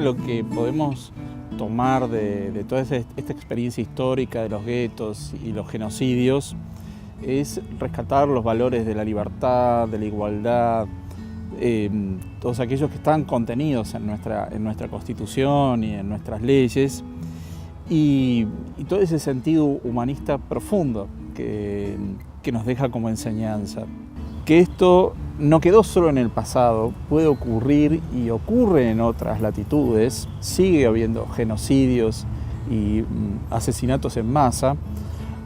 lo que podemos tomar de toda esta experiencia histórica de los guetos y los genocidios es rescatar los valores de la libertad, de la igualdad, todos aquellos que están contenidos en nuestra Constitución y en nuestras leyes, y todo ese sentido humanista profundo que nos deja como enseñanza. Que esto no quedó solo en el pasado, puede ocurrir y ocurre en otras latitudes, sigue habiendo genocidios y asesinatos en masa,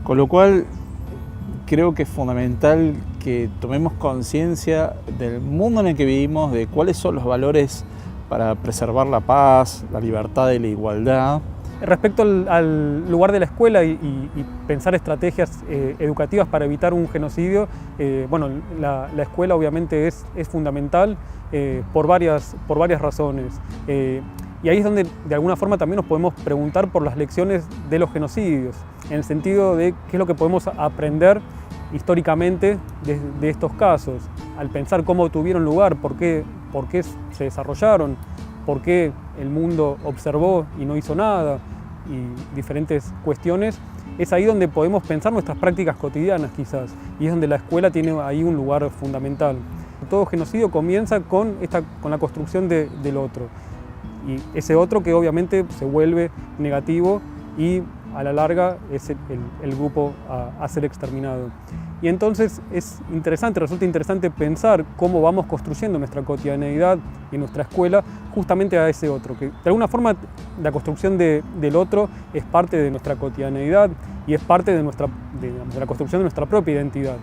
con lo cual creo que es fundamental que tomemos conciencia del mundo en el que vivimos, de cuáles son los valores para preservar la paz, la libertad y la igualdad. Respecto al lugar de la escuela y pensar estrategias educativas para evitar un genocidio, bueno, la escuela obviamente es fundamental por varias razones. Y ahí es donde de alguna forma también nos podemos preguntar por las lecciones de los genocidios, en el sentido de qué es lo que podemos aprender históricamente de estos casos, al pensar cómo tuvieron lugar, por qué se desarrollaron, por qué el mundo observó y no hizo nada, y diferentes cuestiones. Es ahí donde podemos pensar nuestras prácticas cotidianas quizás, y es donde la escuela tiene ahí un lugar fundamental. Todo genocidio comienza con la construcción del otro, y ese otro que obviamente se vuelve negativo y a la larga es el grupo a ser exterminado. Y entonces resulta interesante pensar cómo vamos construyendo nuestra cotidianeidad y nuestra escuela justamente a ese otro, que de alguna forma la construcción del otro es parte de nuestra cotidianeidad y es parte de la construcción de nuestra propia identidad.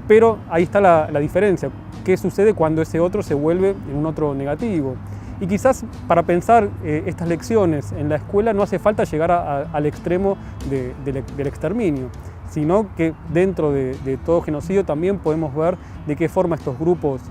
Pero ahí está la diferencia, qué sucede cuando ese otro se vuelve en un otro negativo. Y quizás para pensar estas lecciones en la escuela no hace falta llegar al extremo del exterminio, sino que dentro de todo genocidio también podemos ver de qué forma estos grupos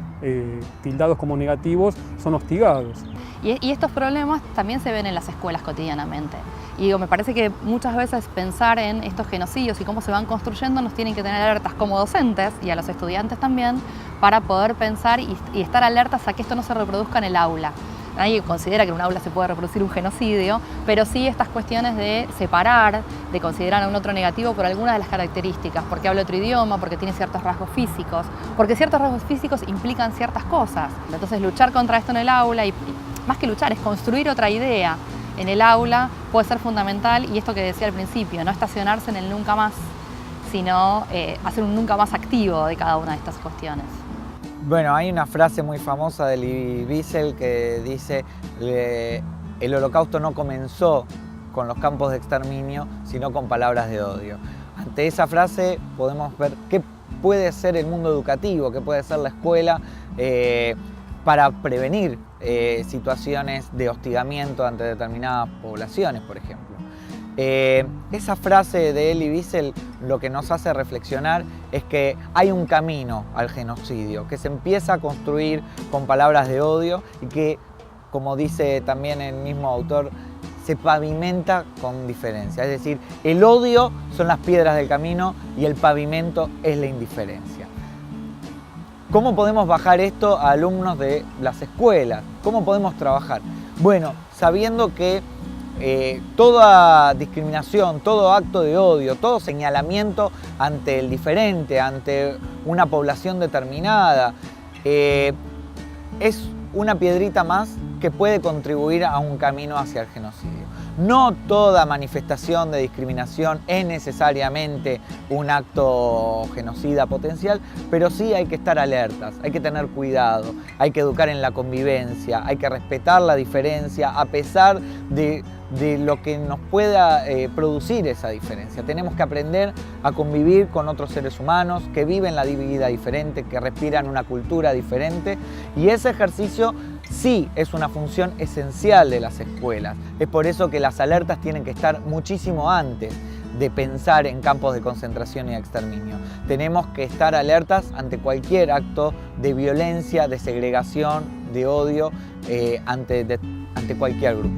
tildados como negativos son hostigados. Y estos problemas también se ven en las escuelas cotidianamente. Y digo, me parece que muchas veces pensar en estos genocidios y cómo se van construyendo nos tienen que tener alertas como docentes y a los estudiantes también para poder pensar y estar alertas a que esto no se reproduzca en el aula. Nadie considera que en un aula se puede reproducir un genocidio, pero sí estas cuestiones de separar, de considerar a un otro negativo por algunas de las características, porque habla otro idioma, porque tiene ciertos rasgos físicos, porque ciertos rasgos físicos implican ciertas cosas. Entonces luchar contra esto en el aula, y más que luchar, es construir otra idea en el aula, puede ser fundamental, y esto que decía al principio, no estacionarse en el nunca más, sino hacer un nunca más activo de cada una de estas cuestiones. Bueno, hay una frase muy famosa de Elie Wiesel que dice el holocausto no comenzó con los campos de exterminio, sino con palabras de odio. Ante esa frase podemos ver qué puede ser el mundo educativo, qué puede ser la escuela para prevenir situaciones de hostigamiento ante determinadas poblaciones, por ejemplo. Esa frase de Elie Wiesel lo que nos hace reflexionar es que hay un camino al genocidio, que se empieza a construir con palabras de odio y que, como dice también el mismo autor, se pavimenta con diferencia. Es decir, el odio son las piedras del camino y el pavimento es la indiferencia. ¿Cómo podemos bajar esto a alumnos de las escuelas? ¿Cómo podemos trabajar? Bueno, sabiendo que toda discriminación, todo acto de odio, todo señalamiento ante el diferente, ante una población determinada, es una piedrita más que puede contribuir a un camino hacia el genocidio. No toda manifestación de discriminación es necesariamente un acto genocida potencial, pero sí hay que estar alertas, hay que tener cuidado, hay que educar en la convivencia, hay que respetar la diferencia a pesar de lo que nos pueda producir esa diferencia. Tenemos que aprender a convivir con otros seres humanos que viven la vida diferente, que respiran una cultura diferente, y ese ejercicio sí es una función esencial de las escuelas. Es por eso que las alertas tienen que estar muchísimo antes de pensar en campos de concentración y exterminio. Tenemos que estar alertas ante cualquier acto de violencia, de segregación, de odio ante cualquier grupo.